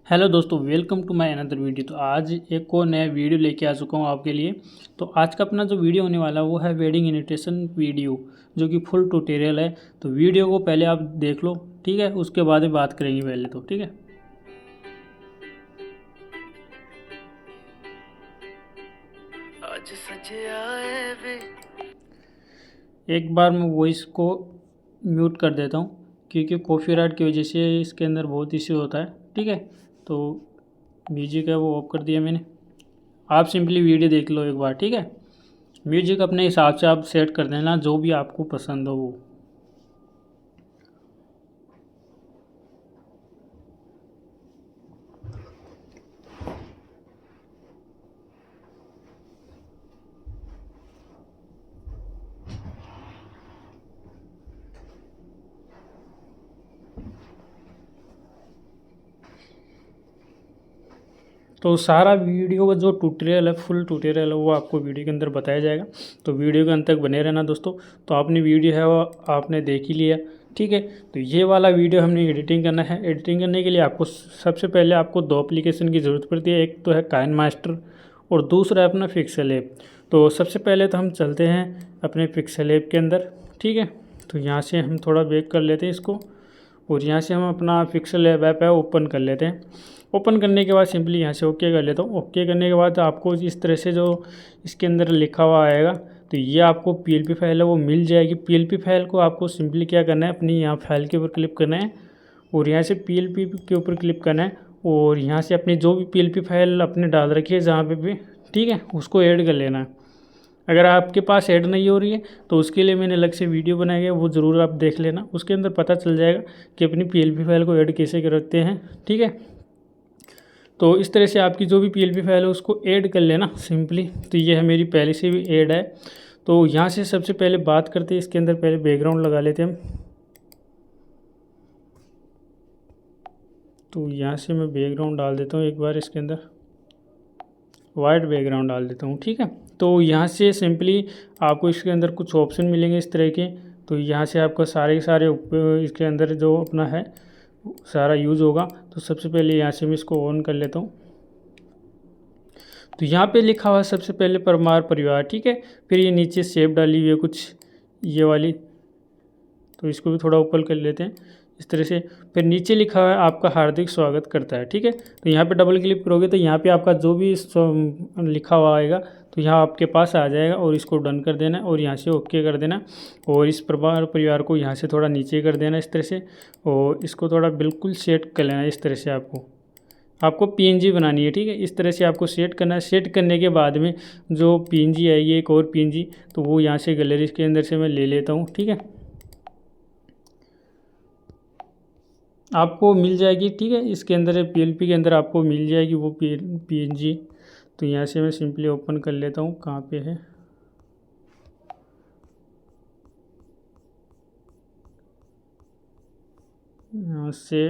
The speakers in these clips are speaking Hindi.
हेलो दोस्तों, welcome to my another video. तो आज एक और नया वीडियो लेके आ चुका हूँ आपके लिए। तो आज का अपना जो वीडियो होने वाला है वो है वेडिंग इनविटेशन वीडियो, जो कि फुल ट्यूटोरियल है। तो वीडियो को पहले आप देख लो, ठीक है, उसके बाद में बात करेंगे पहले तो, ठीक है। आज सजे आए वे। एक बार मैं वॉइस को म्यूट कर देता हूँ क्योंकि कॉपीराइट की वजह से इसके अंदर बहुत इश्यू होता है, ठीक है। तो म्यूजिक है वो ऑफ कर दिया मैंने। आप सिंपली वीडियो देख लो एक बार, ठीक है। म्यूजिक अपने हिसाब से आप सेट कर देना, जो भी आपको पसंद हो वो। तो सारा वीडियो का जो ट्यूटोरियल है, फुल ट्यूटोरियल है, वो आपको वीडियो के अंदर बताया जाएगा। तो वीडियो के अंत तक बने रहना दोस्तों। तो आपने वीडियो है वो आपने देख ही लिया, ठीक है। तो ये वाला वीडियो हमने एडिटिंग करना है। एडिटिंग करने के लिए आपको सबसे पहले आपको दो एप्लीकेशन की ज़रूरत पड़ती है। एक तो है काइन मास्टर और दूसरा है अपना पिक्सेल ऐप। तो सबसे पहले तो हम चलते हैं अपने पिक्सेल ऐप के अंदर, ठीक है। तो यहाँ से हम थोड़ा बैक कर लेते हैं इसको, और यहाँ से हम अपना पिक्सेल ऐप है ओपन कर लेते हैं। ओपन करने के बाद सिंपली यहाँ से ओके कर लेता हूँ। ओके करने के बाद आपको इस तरह से जो इसके अंदर लिखा हुआ आएगा, तो ये आपको पीएलपी फाइल है वो मिल जाएगी। पीएलपी फाइल को आपको सिंपली क्या करना है, अपनी यहाँ फाइल के ऊपर क्लिक करना है और यहाँ से पीएलपी के ऊपर क्लिक करना है, और यहाँ से अपनी जो भी पीएलपी फाइल अपने डाल रखी है जहाँ पे भी, ठीक है, उसको ऐड कर लेना है। अगर आपके पास ऐड नहीं हो रही है तो उसके लिए मैंने अलग से वीडियो बनाया गया, वो ज़रूर आप देख लेना। उसके अंदर पता चल जाएगा कि अपनी पीएलपी फाइल को ऐड कैसे करते हैं, ठीक है। तो इस तरह से आपकी जो भी पीएलपी फाइल है उसको ऐड कर लेना सिंपली। तो ये है मेरी पहले से भी ऐड है। तो यहाँ से सबसे पहले बात करते हैं इसके अंदर, पहले बैकग्राउंड लगा लेते हैं हम। तो यहाँ से मैं बैकग्राउंड डाल देता हूँ एक बार, इसके अंदर वाइट बैकग्राउंड डाल देता हूँ, ठीक है। तो यहाँ से सिंपली आपको इसके अंदर कुछ ऑप्शन मिलेंगे इस तरह के। तो यहाँ से आपका सारे के सारे इसके अंदर जो अपना है सारा यूज़ होगा। तो सबसे पहले यहाँ से मैं इसको ऑन कर लेता हूँ। तो यहाँ पे लिखा हुआ है सबसे पहले परमार परिवार, ठीक है। फिर ये नीचे शेप डाली हुई है कुछ ये वाली, तो इसको भी थोड़ा ऊपर कर लेते हैं इस तरह से। फिर नीचे लिखा हुआ है आपका हार्दिक स्वागत करता है, ठीक है। तो यहाँ पे डबल क्लिक करोगे तो यहाँ पे आपका जो भी लिखा हुआ आएगा तो यहाँ आपके पास आ जाएगा, और इसको डन कर देना और यहाँ से ओके कर देना। और इस परिवार को यहाँ से थोड़ा नीचे कर देना इस तरह से, और इसको थोड़ा बिल्कुल सेट कर लेना इस तरह से। आपको पीएनजी बनानी है, ठीक है। इस तरह से आपको सेट करना है। सेट करने के बाद में जो पीएनजी आएगी, एक और पीएनजी, तो वो यहाँ से गैलरी के अंदर से मैं ले लेता हूँ, ठीक है। आपको मिल जाएगी, ठीक है, इसके अंदर पीएलपी के अंदर आपको मिल जाएगी वो पीएनजी। तो यहाँ से मैं सिंपली ओपन कर लेता हूँ, कहाँ पे है, यहाँ से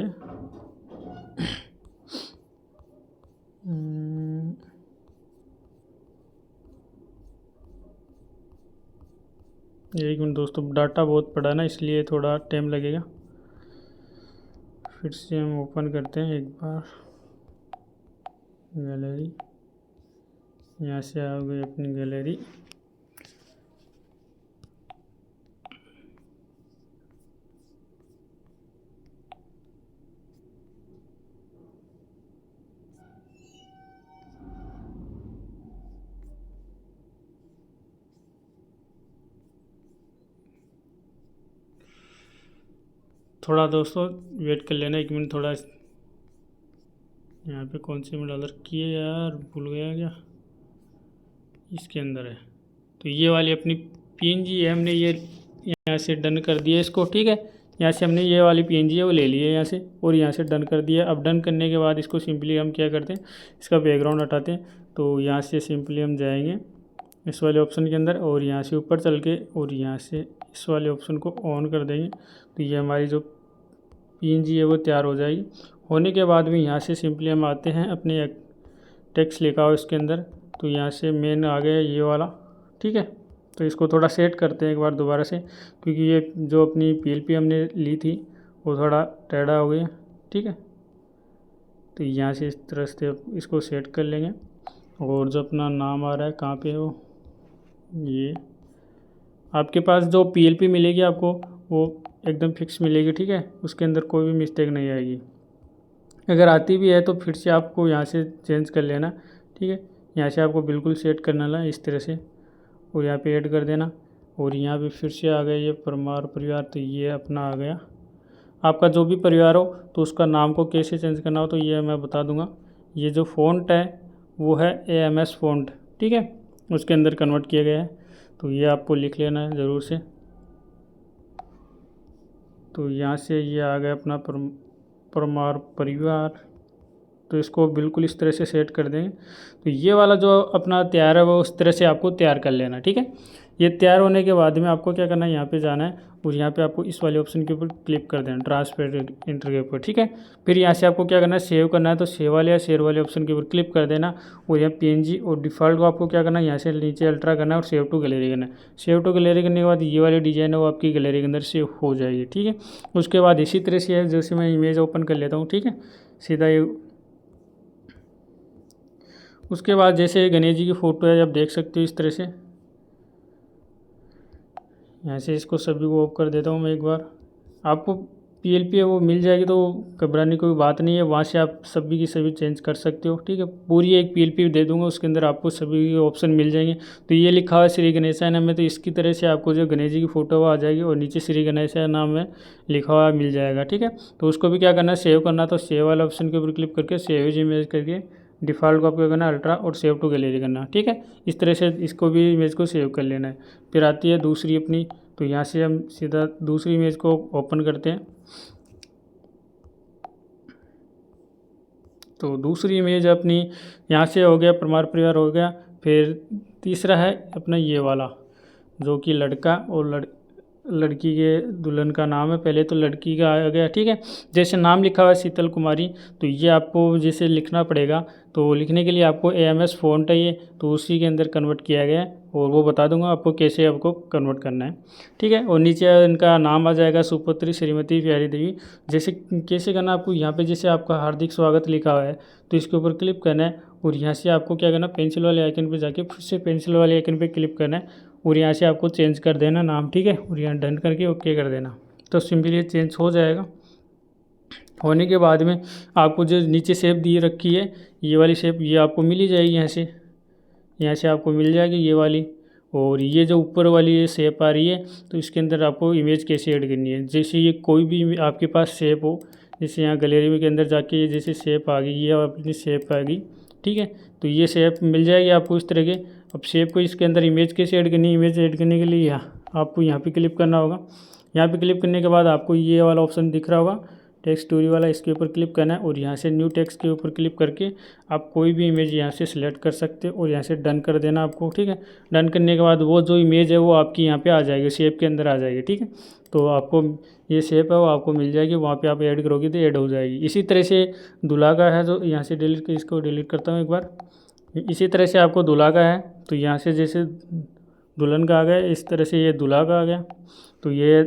एक मिनट दोस्तों, डाटा बहुत पड़ा ना इसलिए थोड़ा टाइम लगेगा। फिर से हम ओपन करते हैं एक बार गैलरी। यहाँ से आ गई अपनी गैलरी। थोड़ा दोस्तों वेट कर लेना, एक मिनट थोड़ा। यहाँ पे कौन सी में डाल रखी है यार, भूल गया क्या, इसके अंदर है। तो ये वाली अपनी पीएनजी है, हमने ये यहाँ से डन कर दिया इसको, ठीक है। यहाँ से हमने ये वाली पीएनजी है वो ले ली है यहाँ से, और यहाँ से डन कर दिया। अब डन करने के बाद इसको सिंपली हम क्या करते हैं, इसका बैकग्राउंड हटाते हैं। तो यहाँ से सिंपली हम जाएंगे इस वाले ऑप्शन के अंदर, और यहाँ से ऊपर चल के और यहाँ से इस वाले ऑप्शन को ऑन कर देंगे। तो ये हमारी जो पीएनजी है वो तैयार हो जाएगी। होने के बाद में यहाँ से सिंपली हम आते हैं अपने टेक्स्ट लिखा हो इसके अंदर। तो यहाँ से मेन आ गया ये वाला, ठीक है। तो इसको थोड़ा सेट करते हैं एक बार दोबारा से, क्योंकि ये जो अपनी पीएलपी हमने ली थी वो थोड़ा टेढ़ा हो गया, ठीक है। तो यहाँ से इस तरह से इसको सेट कर लेंगे। और जो अपना नाम आ रहा है कहाँ पे है वो, ये आपके पास जो PLP मिलेगी आपको वो एकदम फिक्स मिलेगी, ठीक है, उसके अंदर कोई भी मिस्टेक नहीं आएगी। अगर आती भी है तो फिर से आपको यहाँ से चेंज कर लेना, ठीक है। यहाँ से आपको बिल्कुल सेट करना ला इस तरह से, और यहाँ पे ऐड कर देना। और यहाँ पे फिर से आ गया ये परमार परिवार, तो ये अपना आ गया। आपका जो भी परिवार हो तो उसका नाम को कैसे चेंज करना हो तो ये मैं बता दूंगा। ये जो फ़ॉन्ट है वो है AMS फ़ॉन्ट, ठीक है, उसके अंदर कन्वर्ट किया गया है। तो ये आपको लिख लेना है ज़रूर से। तो यहाँ से ये आ गया अपना परमार परिवार। तो इसको बिल्कुल इस तरह से सेट कर देंगे। तो ये वाला जो अपना तैयार है वो उस तरह से आपको तैयार कर लेना, ठीक है। ये तैयार होने के बाद में आपको क्या करना है, यहाँ पे जाना है और यहाँ पे आपको इस वाले ऑप्शन के ऊपर क्लिक कर देना, ट्रांसफर इंटर के ऊपर, ठीक है। फिर यहाँ से आपको क्या करना है, सेव करना है, तो सेव वाले या शेयर वाले ऑप्शन के ऊपर क्लिक कर देना। और यहाँ PNG और डिफ़ॉल्ट को आपको क्या करना है, यहाँ से नीचे अल्ट्रा करना है और सेव टू गैलरी करना है। सेव टू गैलरी करने के बाद ये वाली डिज़ाइन है वो आपकी गैलरी के अंदर सेव हो जाएगी, ठीक है। उसके बाद इसी तरह से है, जैसे मैं इमेज ओपन कर लेता हूँ, ठीक है, सीधा ये। उसके बाद जैसे गणेश जी की फ़ोटो है, आप देख सकते हो इस तरह से। यहाँ से इसको सभी को ऑफ कर देता हूँ मैं एक बार। आपको PLP है वो मिल जाएगी, तो घबराने की कोई बात नहीं है, वहाँ से आप सभी की सभी चेंज कर सकते हो, ठीक है। पूरी एक PLP दे दूँगा, उसके अंदर आपको सभी ऑप्शन मिल जाएंगे। तो ये लिखा हुआ है श्री गणेशाय नाम में, तो इसकी तरह से आपको जो गणेश जी की फ़ोटो वो आ जाएगी और नीचे श्री गणेशाय नाम में लिखा हुआ मिल जाएगा, ठीक है। तो उसको भी क्या करना है, सेव करना। तो सेव वाला ऑप्शन के ऊपर क्लिक करके सेव एज इमेज करके डिफ़ॉल्ट को आपको क्या करना है, अल्ट्रा और सेव टू गैलरी करना, ठीक है। इस तरह से इसको भी इमेज को सेव कर लेना है। फिर आती है दूसरी अपनी, तो यहाँ से हम सीधा दूसरी इमेज को ओपन करते हैं। तो दूसरी इमेज अपनी यहाँ से हो गया, परमार परिवार हो गया। फिर तीसरा है अपना ये वाला, जो कि लड़का और लड़की के दुल्हन का नाम है। पहले तो लड़की का आ गया, ठीक है। जैसे नाम लिखा हुआ है शीतल कुमारी, तो ये आपको जैसे लिखना पड़ेगा। तो लिखने के लिए आपको AMS फ़ॉन्ट है ये, तो उसी के अंदर कन्वर्ट किया गया है, और वो बता दूंगा आपको कैसे आपको कन्वर्ट करना है, ठीक है। और नीचे इनका नाम आ जाएगा, सुपुत्री श्रीमती प्यारी देवी। जैसे कैसे करना आपको, यहाँ पे जैसे आपका हार्दिक स्वागत लिखा हुआ है तो इसके ऊपर क्लिक करना है। और यहाँ से आपको क्या करना, पेंसिल वाले आइकन पे जाके फिर से पेंसिल वाले आइकन पे क्लिक करना है और यहाँ से आपको चेंज कर देना नाम, ठीक है। और यहाँ डन करके ओके कर देना, तो सिंपली ये चेंज हो जाएगा। होने के बाद में आपको जो नीचे शेप दी रखी है, ये वाली शेप ये आपको मिल ही जाएगी, यहाँ से आपको मिल जाएगी ये वाली। और ये जो ऊपर वाली ये शेप आ रही है, तो इसके अंदर आपको इमेज कैसे ऐड करनी है। जैसे ये कोई भी आपके पास शेप हो, जैसे यहाँ गैलरी में के अंदर जाके ये जैसे शेप आ गई, ये अपनी शेप आ गई, ठीक है। तो ये शेप मिल जाएगी आपको इस तरह के। अब शेप को इसके अंदर इमेज कैसे ऐड करनी है, इमेज ऐड करने के लिए आपको यहाँ पे क्लिक करना होगा। यहाँ पे क्लिक करने के बाद आपको ये वाला ऑप्शन दिख रहा होगा, टेक्स्ट स्टोरी वाला, इसके ऊपर क्लिक करना है। और यहाँ से न्यू टेक्स्ट के ऊपर क्लिक करके आप कोई भी इमेज यहाँ से सिलेक्ट कर सकते हो और यहाँ से डन कर देना आपको, ठीक है। डन करने के बाद वो जो इमेज है वो आपकी यहाँ पे आ जाएगी, शेप के अंदर आ जाएगी, ठीक है। तो आपको ये शेप है वो आपको मिल जाएगी, वहाँ पे आप ऐड करोगे तो ऐड हो जाएगी। इसी तरह से दूल्हा का है, जो यहाँ से डिलीट कर, इसको डिलीट करता हूँ एक बार। इसी तरह से आपको दूल्हा का है, तो यहाँ से जैसे दुल्हन का आ गया, इस तरह से ये दूल्हा का आ गया। तो ये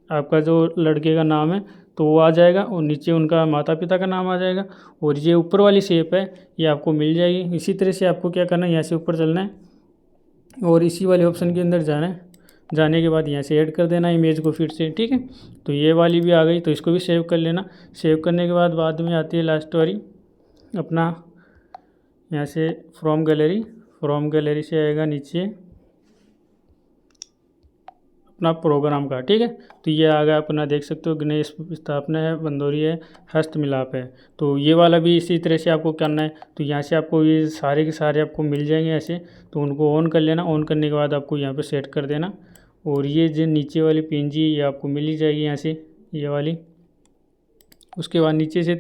आपका जो लड़के का नाम है तो वो आ जाएगा, और नीचे उनका माता पिता का नाम आ जाएगा। और ये ऊपर वाली शेप है ये आपको मिल जाएगी। इसी तरह से आपको क्या करना है, यहाँ से ऊपर चलना है और इसी वाले ऑप्शन के अंदर जाना है। जाने के बाद यहाँ से ऐड कर देना इमेज को फिर से, ठीक है। तो ये वाली भी आ गई, तो इसको भी सेव कर लेना। सेव करने के बाद में आती है लास्ट वाली अपना, यहाँ से फ्रॉम गैलरी से आएगा नीचे अपना प्रोग्राम का, ठीक है। तो ये आ गया अपना, देख सकते हो गणेश स्थापना है, बंदोरी है, हस्त मिलाप है। तो ये वाला भी इसी तरह से आपको करना है। तो यहाँ से आपको ये सारे के सारे आपको मिल जाएंगे ऐसे, तो उनको ऑन कर लेना। ऑन करने के बाद आपको यहाँ पे सेट कर देना। और ये जो नीचे वाली PNG ये आपको मिल ही जाएगी यहाँ से, ये वाली। उसके बाद नीचे से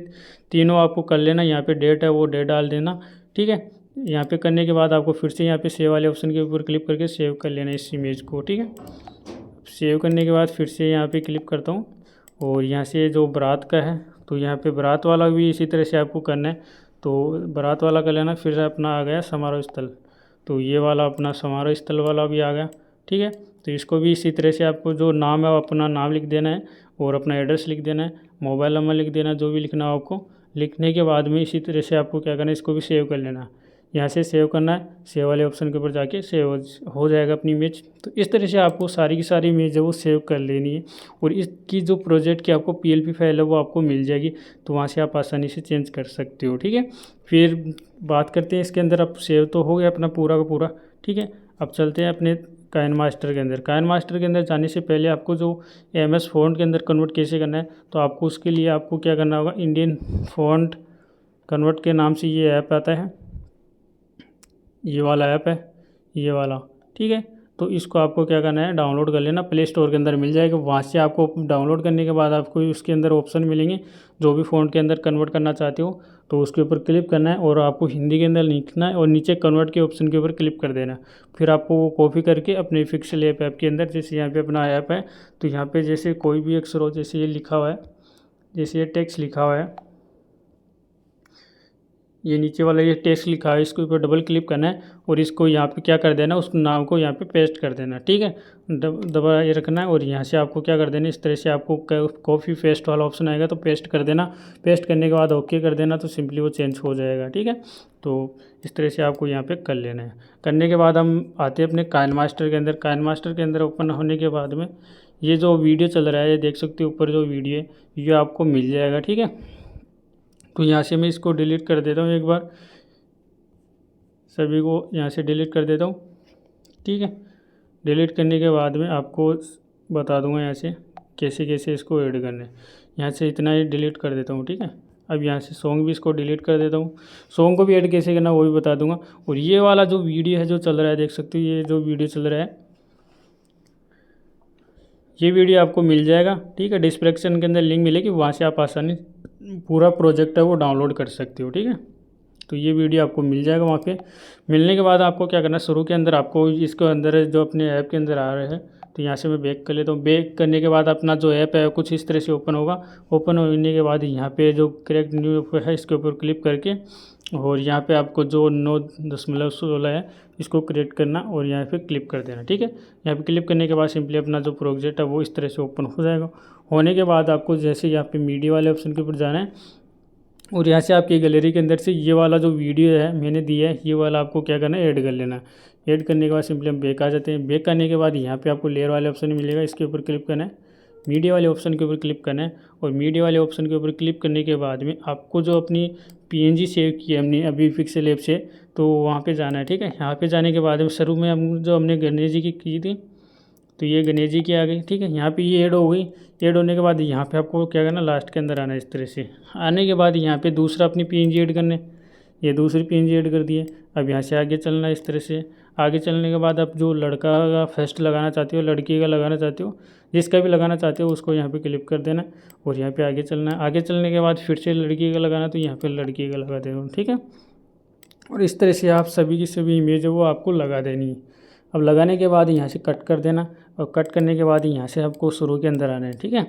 तीनों आपको कर लेना। यहाँ पे डेट है वो डेट डाल देना, ठीक है। यहाँ पे करने के बाद आपको फिर से यहाँ पे सेव वाले ऑप्शन के ऊपर क्लिक करके सेव कर लेना इस इमेज को, ठीक है। सेव करने के बाद फिर से यहाँ पे क्लिक करता हूँ, और यहाँ से जो बारात का है तो यहाँ पे बारात वाला भी इसी तरह से आपको करना है। तो बारात वाला कर लेना। फिर अपना आ गया समारोह स्थल, तो ये वाला अपना समारोह स्थल वाला भी आ गया, ठीक है। तो इसको भी इसी तरह से आपको जो नाम है वो अपना नाम लिख देना है और अपना एड्रेस लिख देना है, मोबाइल नंबर लिख देना है, जो भी लिखना हो आपको लिखने के बाद में इसी तरह से आपको क्या करना है, इसको भी सेव कर लेना। यहाँ से सेव करना है, सेव वाले ऑप्शन के ऊपर जाके सेव हो जाएगा अपनी इमेज। तो इस तरह से आपको सारी की सारी इमेज है वो सेव कर लेनी है, और इसकी जो प्रोजेक्ट की आपको PLP फाइल है वो आपको मिल जाएगी, तो वहाँ से आप आसानी से चेंज कर सकते हो। ठीक है, फिर बात करते हैं इसके अंदर। अब सेव तो हो गया अपना पूरा का पूरा। ठीक है, अब चलते हैं अपने काइन मास्टर के अंदर। काइन मास्टर के अंदर जाने से पहले आपको जो MS फ़ॉन्ट के अंदर कन्वर्ट कैसे करना है, तो आपको उसके लिए आपको क्या करना होगा, इंडियन फ़ॉन्ट कन्वर्ट के नाम से ये ऐप आता है, ये वाला ऐप है, ये वाला। ठीक है, तो इसको आपको क्या करना है, डाउनलोड कर लेना। प्ले स्टोर के अंदर मिल जाएगा, वहाँ से आपको डाउनलोड करने के बाद आपको उसके अंदर ऑप्शन मिलेंगे, जो भी फ़ॉन्ट के अंदर कन्वर्ट करना चाहते हो तो उसके ऊपर क्लिक करना है, और आपको हिंदी के अंदर लिखना है, और नीचे कन्वर्ट के ऑप्शन के ऊपर क्लिक कर देना। फिर आपको वो कॉपी करके अपने पिक्सल ऐप के अंदर, जैसे यहाँ पे अपना ऐप है, तो यहाँ पे जैसे कोई भी अक्षर हो, जैसे ये लिखा हुआ है, जैसे ये टेक्स्ट लिखा हुआ है, ये नीचे वाला ये टेक्स्ट लिखा है, इसके ऊपर डबल क्लिक करना है, और इसको यहाँ पे क्या कर देना, उस नाम को यहाँ पे पेस्ट कर देना। ठीक है, दबा ये रखना है, और यहाँ से आपको क्या कर देना, इस तरह से आपको कॉपी पेस्ट वाला ऑप्शन आएगा तो पेस्ट कर देना। पेस्ट करने के बाद ओके कर देना, तो सिंपली वो चेंज हो जाएगा। ठीक है, तो इस तरह से आपको यहाँ पे कर लेना है। करने के बाद हम आते हैं अपने काइन मास्टर के अंदर। काइन मास्टर के अंदर ओपन होने के बाद में ये जो वीडियो चल रहा है, ये देख सकते हो ऊपर जो वीडियो है, ये आपको मिल जाएगा। ठीक है, तो यहाँ से मैं इसको डिलीट कर देता हूँ एक बार, सभी को यहाँ से डिलीट कर देता हूँ। ठीक है, डिलीट करने के बाद में आपको बता दूंगा यहाँ से कैसे कैसे इसको ऐड करना है। यहाँ से इतना ही डिलीट कर देता हूँ। ठीक है, अब यहाँ से सॉन्ग भी इसको डिलीट कर देता हूँ। सॉन्ग को भी ऐड कैसे करना वो भी बता दूंगा। और ये वाला जो वीडियो है जो चल रहा है, देख सकते हो ये जो वीडियो चल रहा है, ये वीडियो आपको मिल जाएगा। ठीक है, डिस्क्रिप्शन के अंदर लिंक मिलेगी, वहाँ से आप आसानी पूरा प्रोजेक्ट है वो डाउनलोड कर सकते हो। ठीक है, तो ये वीडियो आपको मिल जाएगा वहाँ पे। मिलने के बाद आपको क्या करना है, शुरू के अंदर आपको इसके अंदर जो अपने ऐप के अंदर आ रहे हैं, तो यहाँ से मैं बैक कर लेता हूँ। बैक करने के बाद अपना जो ऐप है कुछ इस तरह से ओपन होगा। ओपन होने के बाद यहाँ पे जो करेक्ट न्यू है इसके ऊपर क्लिक करके, और यहाँ पे आपको जो 9.16 है इसको क्रिएट करना, और यहाँ पे क्लिक कर देना। ठीक है, यहाँ पे क्लिक करने के बाद सिंपली अपना जो प्रोजेक्ट है वो इस तरह से ओपन हो जाएगा। होने के बाद आपको जैसे यहाँ पे मीडिया वाले ऑप्शन के ऊपर जाना है, और यहाँ से आपकी गैलरी के अंदर से ये वाला जो वीडियो है मैंने दिया है, ये वाला आपको क्या करना है, ऐड कर लेना। ऐड करने के बाद सिंपली हम बैक आ जाते हैं। बैक करने के बाद यहाँ पे आपको लेयर वाले ऑप्शन मिलेगा, इसके ऊपर क्लिक करना है। मीडिया वाले ऑप्शन के ऊपर क्लिक करना है, और मीडिया वाले ऑप्शन के ऊपर क्लिक करने के बाद में आपको जो अपनी PNG सेव की है हमने अभी पिक्सल ऐप से, तो वहाँ पे जाना है। ठीक है, यहाँ पे जाने के बाद में शुरू में हम जो हमने गणेश जी की थी, तो ये गणेश जी की आ गई। ठीक है, यहाँ पे ये ऐड हो गई। ऐड होने के बाद यहाँ पे आपको क्या करना, लास्ट के अंदर आना है। इस तरह से आने के बाद यहाँ पे दूसरा अपनी PNG ऐड करने, ये दूसरी PNG ऐड कर दिए। अब यहाँ से आगे चलना है। इस तरह से आगे चलने के बाद आप जो लड़का का फेस्ट लगाना चाहते हो, लड़की का लगाना चाहते हो, जिसका भी लगाना चाहते हो उसको यहाँ पे क्लिक कर देना, और यहाँ पे आगे चलना है। आगे चलने के बाद फिर से लड़की का लगाना, तो यहाँ पे लड़की का लगा देना। ठीक है, और इस तरह से आप सभी की सभी इमेज है वो आपको लगा देनी है। अब लगाने के बाद यहाँ से कट कर देना, और कट करने के बाद यहाँ से आपको शुरू के अंदर आना है। ठीक है,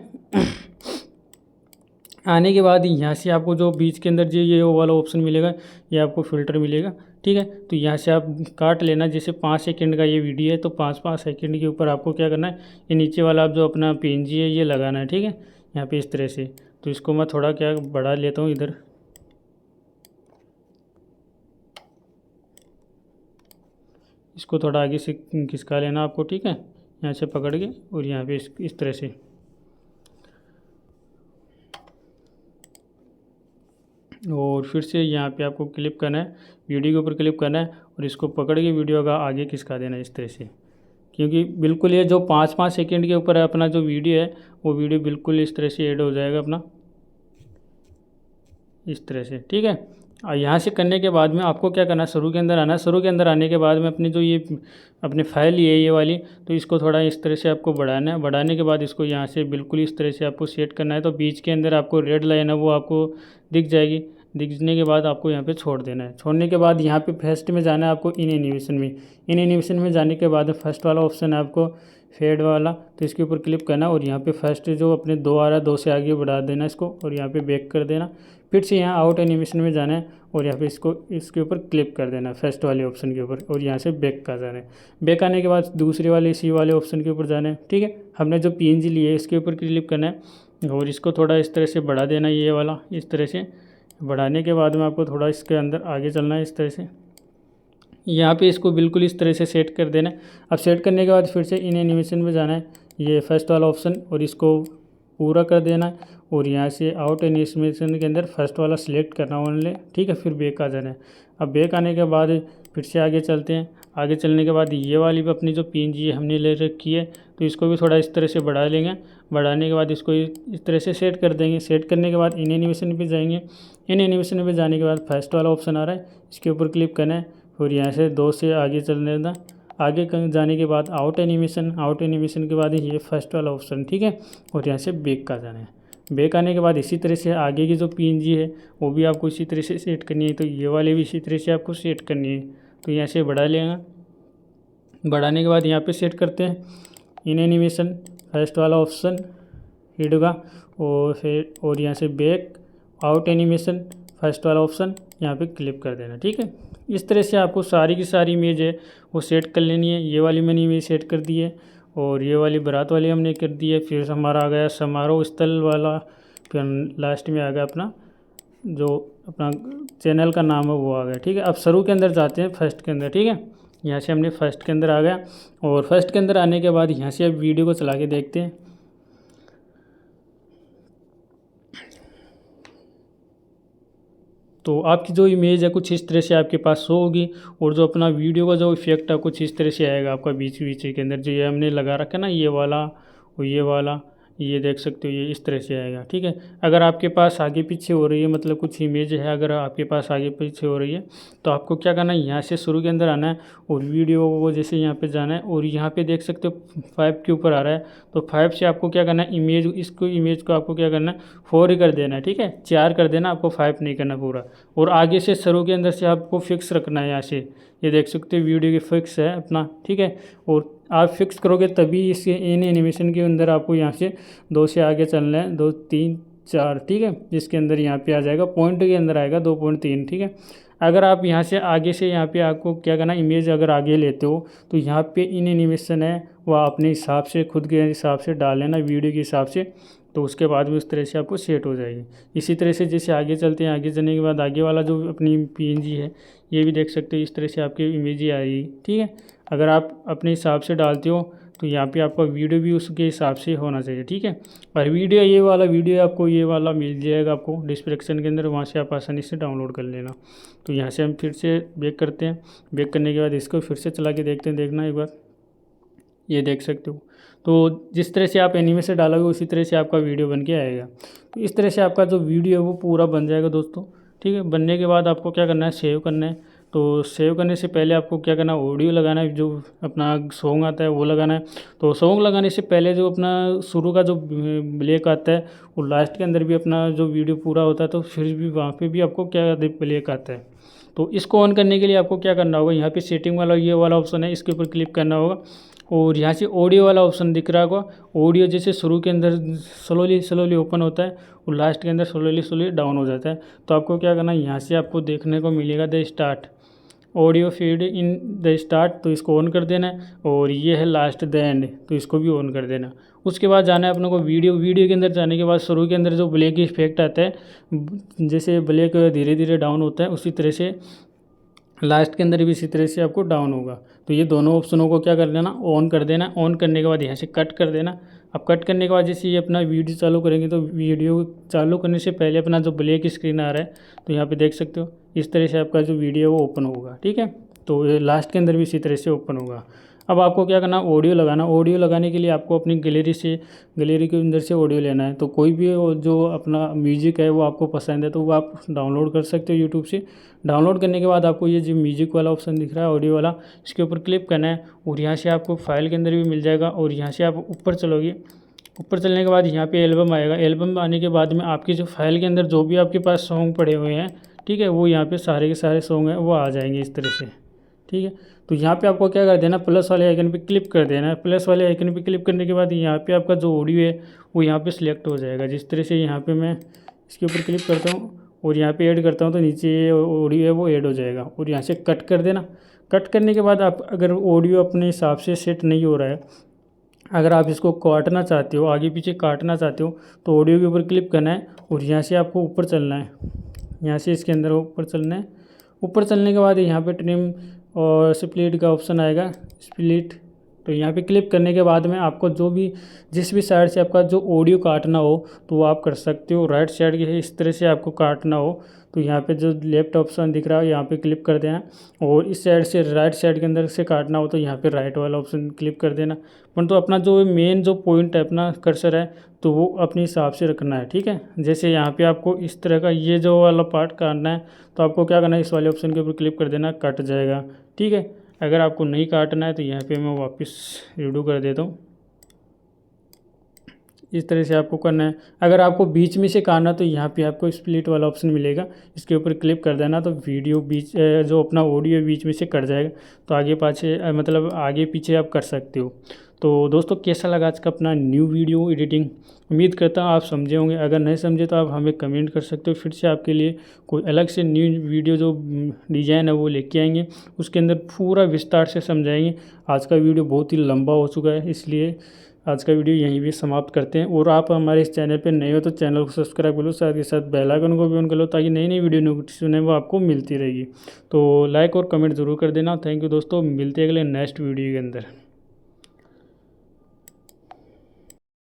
आने के बाद यहाँ से आपको जो बीच के अंदर जो ये वाला ऑप्शन मिलेगा, ये आपको फ़िल्टर मिलेगा। ठीक है, तो यहाँ से आप काट लेना। जैसे 5 सेकंड का ये वीडियो है, तो 5-5 सेकंड के ऊपर आपको क्या करना है, ये नीचे वाला आप जो अपना PNG है ये लगाना है। ठीक है, यहाँ पे इस तरह से। तो इसको मैं थोड़ा क्या बढ़ा लेता हूँ इधर, इसको थोड़ा आगे से खिसका लेना आपको। ठीक है, यहाँ से पकड़ के, और यहाँ पे इस तरह से। और फिर से यहाँ पे आपको क्लिक करना है, वीडियो के ऊपर क्लिक करना है, और इसको पकड़ के वीडियो का आगे खिसका देना है इस तरह से। क्योंकि बिल्कुल ये जो 5-5 सेकंड के ऊपर है अपना जो वीडियो है, वो वीडियो बिल्कुल इस तरह से ऐड हो जाएगा अपना, इस तरह से। ठीक है, और यहाँ से करने के बाद में आपको क्या करना है, शुरू के अंदर आना। शुरू के अंदर आने के बाद में अपनी जो ये अपने फाइल ये वाली, तो इसको थोड़ा इस तरह से आपको बढ़ाना है। बढ़ाने के बाद इसको यहाँ से बिल्कुल इस तरह से आपको सेट करना है। तो बीच के अंदर आपको रेड लाइन है वो आपको दिख जाएगी। दिखने के बाद आपको यहाँ पे छोड़ देना है। छोड़ने के बाद यहाँ पे फर्स्ट में जाना है आपको, इन एनिमेशन में। इन एनिमेशन में जाने के बाद फर्स्ट वाला ऑप्शन है आपको फेड वाला, तो इसके ऊपर क्लिक करना, और यहाँ पे फर्स्ट जो अपने 2 आ रहा है 2 से आगे बढ़ा देना इसको, और यहाँ पे बैक कर देना। फिर से यहाँ आउट एनिमेशन में जाना है, और यहाँ पे इसको इसके ऊपर क्लिक कर देना फर्स्ट वाले ऑप्शन के ऊपर, और यहाँ से बैक का जाना है। बैक आने के बाद दूसरे वाले सी वाले ऑप्शन के ऊपर जाना है। ठीक है, हमने जो PNG लिए है इसके ऊपर क्लिक करना है, और इसको थोड़ा इस तरह से बढ़ा देना, ये वाला इस तरह से। बढ़ाने के बाद में आपको थोड़ा इसके अंदर आगे चलना है इस तरह से। यहाँ पे इसको बिल्कुल इस तरह से सेट कर देना है। अब सेट करने के बाद फिर से इन एनिमेशन में जाना है, ये फर्स्ट वाला ऑप्शन, और इसको पूरा कर देना है और यहाँ से आउट एनिमेशन के अंदर फर्स्ट वाला सिलेक्ट करना ओनली, ठीक है। फिर बैक आ जाना है। अब बैक आने के बाद फिर से आगे चलते हैं। आगे चलने के बाद ये वाली भी अपनी जो PNG हमने ले रखी है तो इसको भी थोड़ा इस तरह से बढ़ा लेंगे। बढ़ाने के बाद इसको इस तरह से सेट कर देंगे। सेट करने के बाद इन एनिमेशन पे जाएंगे। इन एनिमेशन पे जाने के बाद फर्स्ट वाला ऑप्शन आ रहा है, इसके ऊपर क्लिक करना है और यहाँ से 2 से आगे चलने देना। आगे जाने के बाद आउट एनिमेशन के बाद ये फर्स्ट वाला ऑप्शन, ठीक है, और यहाँ से बैक का जाना है। बैक आने के बाद इसी तरह से आगे की जो PNG है वो भी आपको इसी तरह से सेट करनी है। तो ये वाले भी इसी तरह से आपको सेट करनी है। तो यहाँ से बढ़ा लेगा। बढ़ाने के बाद यहाँ पे सेट करते हैं इन एनिमेशन, फर्स्ट वाला ऑप्शन हिट का, और फिर और यहाँ से बैक, आउट एनिमेशन, फर्स्ट वाला ऑप्शन, यहाँ पे क्लिक कर देना, ठीक है। इस तरह से आपको सारी की सारी इमेज है वो सेट कर लेनी है। ये वाली मैंने इमेज सेट कर दी है और ये वाली बारात वाली हमने कर दी है। फिर हमारा आ गया समारोह स्थल वाला, फिर लास्ट में आ गया अपना जो अपना चैनल का नाम है वो आ गया, ठीक है। अब शुरू के अंदर जाते हैं फर्स्ट के अंदर, ठीक है। यहाँ से हमने फर्स्ट के अंदर आ गया और फर्स्ट के अंदर आने के बाद यहाँ से अब वीडियो को चला के देखते हैं। तो आपकी जो इमेज है कुछ इस तरह से आपके पास शो होगी और जो अपना वीडियो का जो इफेक्ट है कुछ इस तरह से आएगा आपका बीच बीच के अंदर। जो ये हमने लगा रखा है ना, ये वाला और ये वाला, ये देख सकते हो, ये इस तरह से आएगा, ठीक है। अगर आपके पास आगे पीछे हो रही है, मतलब कुछ इमेज है अगर आपके पास आगे पीछे हो रही है तो आपको क्या करना है, यहाँ से शुरू के अंदर आना है और वीडियो को जैसे यहाँ पे जाना है और यहाँ पे देख सकते हो 5 के ऊपर आ रहा है। तो 5 से आपको क्या करना है, इमेज को आपको क्या करना है, 4 ही कर देना है, ठीक है। 4 कर देना, आपको 5 नहीं करना पूरा। और आगे से शुरू के अंदर से आपको फिक्स रखना है। यहाँ से ये देख सकते हो वीडियो की फिक्स है अपना, ठीक है। और आप फिक्स करोगे तभी इसके इन एनिमेशन के अंदर आपको यहाँ से 2 से आगे चलना है, 2 3 4, ठीक है। जिसके अंदर यहाँ पे आ जाएगा पॉइंट के अंदर आएगा 2.3, ठीक है। अगर आप यहाँ से आगे से यहाँ पे आपको क्या करना, इमेज अगर आगे लेते हो तो यहाँ पे इन एनिमेशन है वह अपने हिसाब से खुद के हिसाब से डाल लेना वीडियो के हिसाब से। तो उसके बाद में उस तरह से आपको सेट हो जाएगी। इसी तरह से जैसे आगे चलते हैं, आगे चलने के बाद आगे वाला जो अपनी PNG है ये भी देख सकते हो, इस तरह से आपकी इमेज ही आएगी, ठीक है। अगर आप अपने हिसाब से डालते हो तो यहाँ पे आपका वीडियो भी उसके हिसाब से होना चाहिए, ठीक है। और वीडियो ये वाला वीडियो आपको ये वाला मिल जाएगा आपको डिस्क्रिप्शन के अंदर, वहाँ से आप आसानी से डाउनलोड कर लेना। तो यहाँ से हम फिर से बैक करते हैं। बैक करने के बाद इसको फिर से चला के देखते हैं, देखना एक बार, ये देख सकते हो। तो जिस तरह से आप एनिमेशन डालोगे उसी तरह से आपका वीडियो बन के आएगा। तो इस तरह से आपका जो वीडियो है वो पूरा बन जाएगा दोस्तों, ठीक है। बनने के बाद आपको क्या करना है, सेव करना है। तो सेव करने से पहले आपको क्या करना है, ऑडियो लगाना है, जो अपना सॉन्ग आता है वो लगाना है। तो सॉन्ग लगाने से पहले जो अपना शुरू का जो ब्रेक आता है वो लास्ट के अंदर भी अपना जो वीडियो पूरा होता है तो फिर भी वहाँ पे भी आपको क्या ब्रेक आता है। तो इसको ऑन करने के लिए आपको क्या करना होगा, यहाँ पे सेटिंग वाला ये वाला ऑप्शन है, इसके ऊपर क्लिक करना होगा और यहाँ से ऑडियो वाला ऑप्शन दिख रहा होगा। ऑडियो जैसे शुरू के अंदर स्लोली ओपन होता है और लास्ट के अंदर स्लोली डाउन हो जाता है। तो आपको क्या करना है, यहाँ से आपको देखने को मिलेगा the start audio feed in the start, तो इसको ऑन कर देना है। और ये है लास्ट द एंड, तो इसको भी ऑन कर देना। उसके बाद जाना है अपने को वीडियो के अंदर जाने के बाद शुरू के अंदर जो ब्लैक इफेक्ट आता है, जैसे ब्लैक धीरे धीरे डाउन होता है उसी तरह से लास्ट के अंदर भी इसी तरह से आपको डाउन होगा। तो ये दोनों ऑप्शनों को क्या कर लेना, ऑन कर देना। ऑन करने के बाद यहाँ से कट कर देना। अब कट करने के बाद जैसे ये अपना वीडियो चालू करेंगे तो वीडियो चालू करने से पहले अपना जो ब्लैक स्क्रीन आ रहा है तो यहाँ पे देख सकते हो इस तरह से आपका जो वीडियो वो ओपन होगा, ठीक है। तो ये लास्ट के अंदर भी इसी तरह से ओपन होगा। अब आपको क्या करना, ऑडियो लगाना। ऑडियो लगाने के लिए आपको अपनी गैलरी के अंदर से ऑडियो लेना है। तो कोई भी जो अपना म्यूजिक है वो आपको पसंद है तो वो आप डाउनलोड कर सकते हो यूट्यूब से। डाउनलोड करने के बाद आपको ये जो म्यूजिक वाला ऑप्शन दिख रहा है ऑडियो वाला, इसके ऊपर क्लिक करना है और यहाँ से आपको फाइल के अंदर भी मिल जाएगा। और यहाँ से आप ऊपर चलोगे, ऊपर चलने के बाद यहाँ पे एल्बम आएगा। एल्बम आने के बाद में आपकी जो फाइल के अंदर जो भी आपके पास सॉन्ग पड़े हुए हैं, ठीक है, वो यहाँ पे सारे के सारे सॉन्ग हैं वो आ जाएंगे इस तरह से, ठीक है। तो यहाँ पे आपको क्या कर देना, प्लस वाले आइकन पे क्लिक कर देना है। प्लस वाले आइकन पे क्लिक करने के बाद यहाँ पे आपका जो ऑडियो है वो यहाँ पे सिलेक्ट हो जाएगा। जिस तरह से यहाँ पे मैं इसके ऊपर क्लिक करता हूँ और यहाँ पे ऐड करता हूँ तो नीचे ये ऑडियो है वो ऐड हो जाएगा। और यहाँ से कट कर देना। कट करने के बाद आप अगर ऑडियो अपने हिसाब से सेट नहीं हो रहा है, अगर आप इसको काटना चाहते हो, आगे पीछे काटना चाहते हो, तो ऑडियो के ऊपर क्लिक करना है और यहाँ से आपको ऊपर चलना है, यहाँ से इसके अंदर ऊपर चलना है। ऊपर चलने के बाद यहाँ पे ट्रिम और स्प्लिट का ऑप्शन आएगा, स्प्लिट। तो यहाँ पे क्लिक करने के बाद में आपको जो भी जिस भी साइड से आपका जो ऑडियो काटना हो तो वो आप कर सकते हो। राइट साइड के इस तरह से आपको काटना हो तो यहाँ पे जो लेफ्ट ऑप्शन दिख रहा है यहाँ पे क्लिक कर देना, और इस साइड से राइट साइड के अंदर से काटना हो तो यहाँ पे राइट वाला ऑप्शन क्लिक कर देना। परंतु अपना जो मेन जो पॉइंट है, अपना कर्सर है, तो वो अपने हिसाब से रखना है, ठीक है। जैसे यहाँ पे आपको इस तरह का ये जो वाला पार्ट काटना है तो आपको क्या करना है, इस वाले ऑप्शन के ऊपर क्लिक कर देना, कट जाएगा, ठीक है। अगर आपको नहीं काटना है तो यहाँ पे मैं वापस रीडू कर देता हूँ। इस तरह से आपको करना है। अगर आपको बीच में से काटना तो यहाँ पे आपको स्प्लिट वाला ऑप्शन मिलेगा, इसके ऊपर क्लिक कर देना तो वीडियो बीच जो अपना ऑडियो बीच में से कट जाएगा, तो आगे पाछे मतलब आगे पीछे आप कर सकते हो। तो दोस्तों कैसा लगा आज का अपना न्यू वीडियो एडिटिंग, उम्मीद करता हूँ आप समझे होंगे। अगर नहीं समझे तो आप हमें कमेंट कर सकते हो, फिर से आपके लिए कोई अलग से न्यू वीडियो जो डिज़ाइन है वो लेके आएंगे, उसके अंदर पूरा विस्तार से समझाएंगे। आज का वीडियो बहुत ही लंबा हो चुका है, इसलिए आज का वीडियो यहीं भी समाप्त करते हैं। और आप हमारे इस चैनल पे नए हो तो चैनल को सब्सक्राइब कर लो, साथ ही साथ बेल आइकन को भी ऑन कर लो, ताकि नई नई वीडियो नोटिफिकेशन है वो आपको मिलती रहेगी। तो लाइक और कमेंट ज़रूर कर देना। थैंक यू दोस्तों, मिलते हैं अगले नेक्स्ट वीडियो के अंदर।